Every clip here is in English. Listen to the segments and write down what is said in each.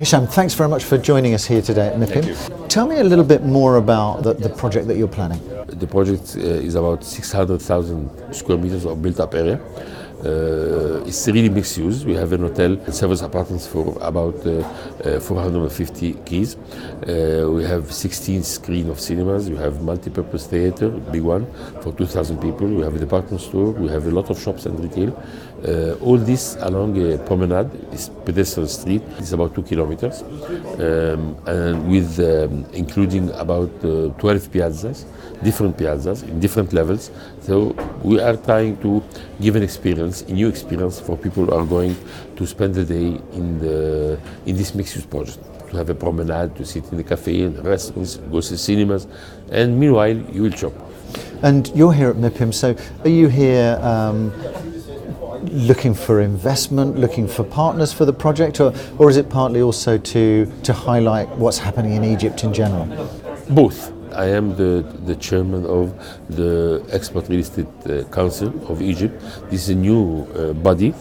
Hisham, thanks very much for joining us here today at MIPIM. Tell me a little bit more about the project that you're planning. The project is about 600,000 square meters of built-up area. It's really mixed use. We have an hotel and service apartments for about 450 keys. We have 16 screen of cinemas. We have multi-purpose theater, big one, for 2,000 people. We have a department store. We have a lot of shops and retail. All this along a promenade, it's pedestrian street. It's about 2 kilometers, and with including about 12 piazzas, different piazzas in different levels. So we are trying to give an experience, a new experience for people who are going to spend the day in this mixed-use project. To have a promenade, to sit in the cafe, in the restaurants, go to cinemas, and meanwhile you will shop. And you're here at MIPIM, so are you here looking for investment, looking for partners for the project, or is it partly also to highlight what's happening in Egypt in general? Both. I am the chairman of the Export Real Estate Council of Egypt. This is a new body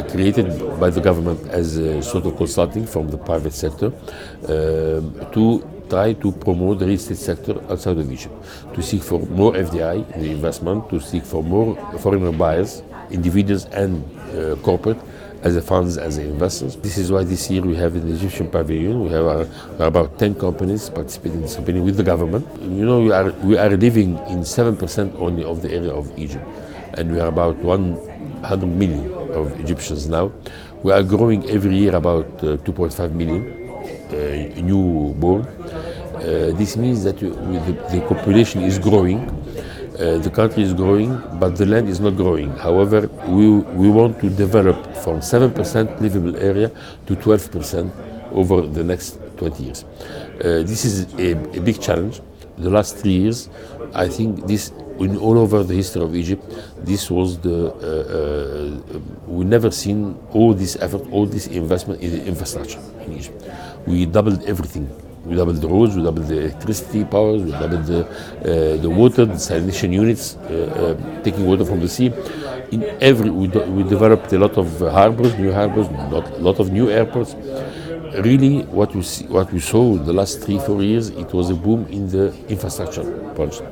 created by the government as a sort of consulting from the private sector to try to promote the real estate sector outside of Egypt, to seek for more FDI in the investment, to seek for more foreign buyers, individuals and corporate, as a funds, as a investors. This is why this year we have in the Egyptian pavilion, we have about 10 companies participating in this company with the government. You know, we are living in 7% only of the area of Egypt, and we are about 100 million of Egyptians now. We are growing every year about 2.5 million newborn. This means that the population is growing. The country is growing, but the land is not growing. However, we want to develop from 7% livable area to 12% over the next 20 years. This is a big challenge. The last 3 years, I think this, all over the history of Egypt, this was we never seen all this effort, all this investment in the infrastructure in Egypt. We doubled everything. We doubled the roads, we doubled the electricity powers, we doubled the water, the sanitation units, taking water from the sea. We developed a lot of harbors, new harbors, a lot of new airports. Really, what we saw the last 3-4 years, it was a boom in the infrastructure project.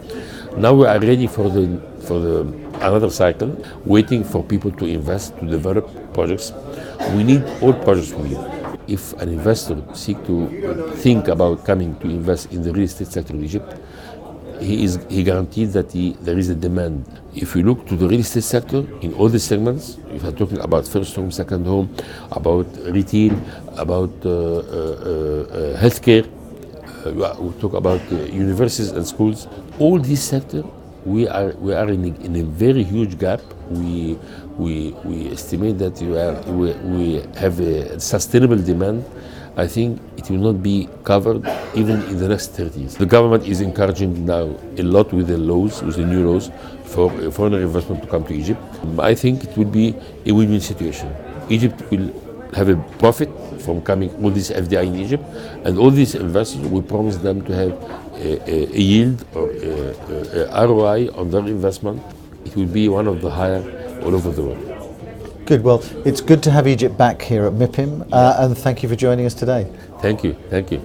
Now we are ready for another cycle, waiting for people to invest, to develop projects. We need all projects we need. If an investor think about coming to invest in the real estate sector in Egypt, he guarantees that there is a demand. If we look to the real estate sector in all the segments, if we're talking about first home, second home, about retail, about healthcare, we talk about universities and schools, all these sectors, we are in a very huge gap. We estimate that we have a sustainable demand. I think it will not be covered even in the next 30 years. The government is encouraging now a lot with the laws, with the new laws for foreign investment to come to Egypt. I think it will be a win-win situation. Egypt will have a profit from coming all this FDI in Egypt, and all these investors, we promise them to have a yield or a ROI on their investment. It will be one of the higher all over the world. Good. Well, it's good to have Egypt back here at MIPIM, and thank you for joining us today. Thank you. Thank you.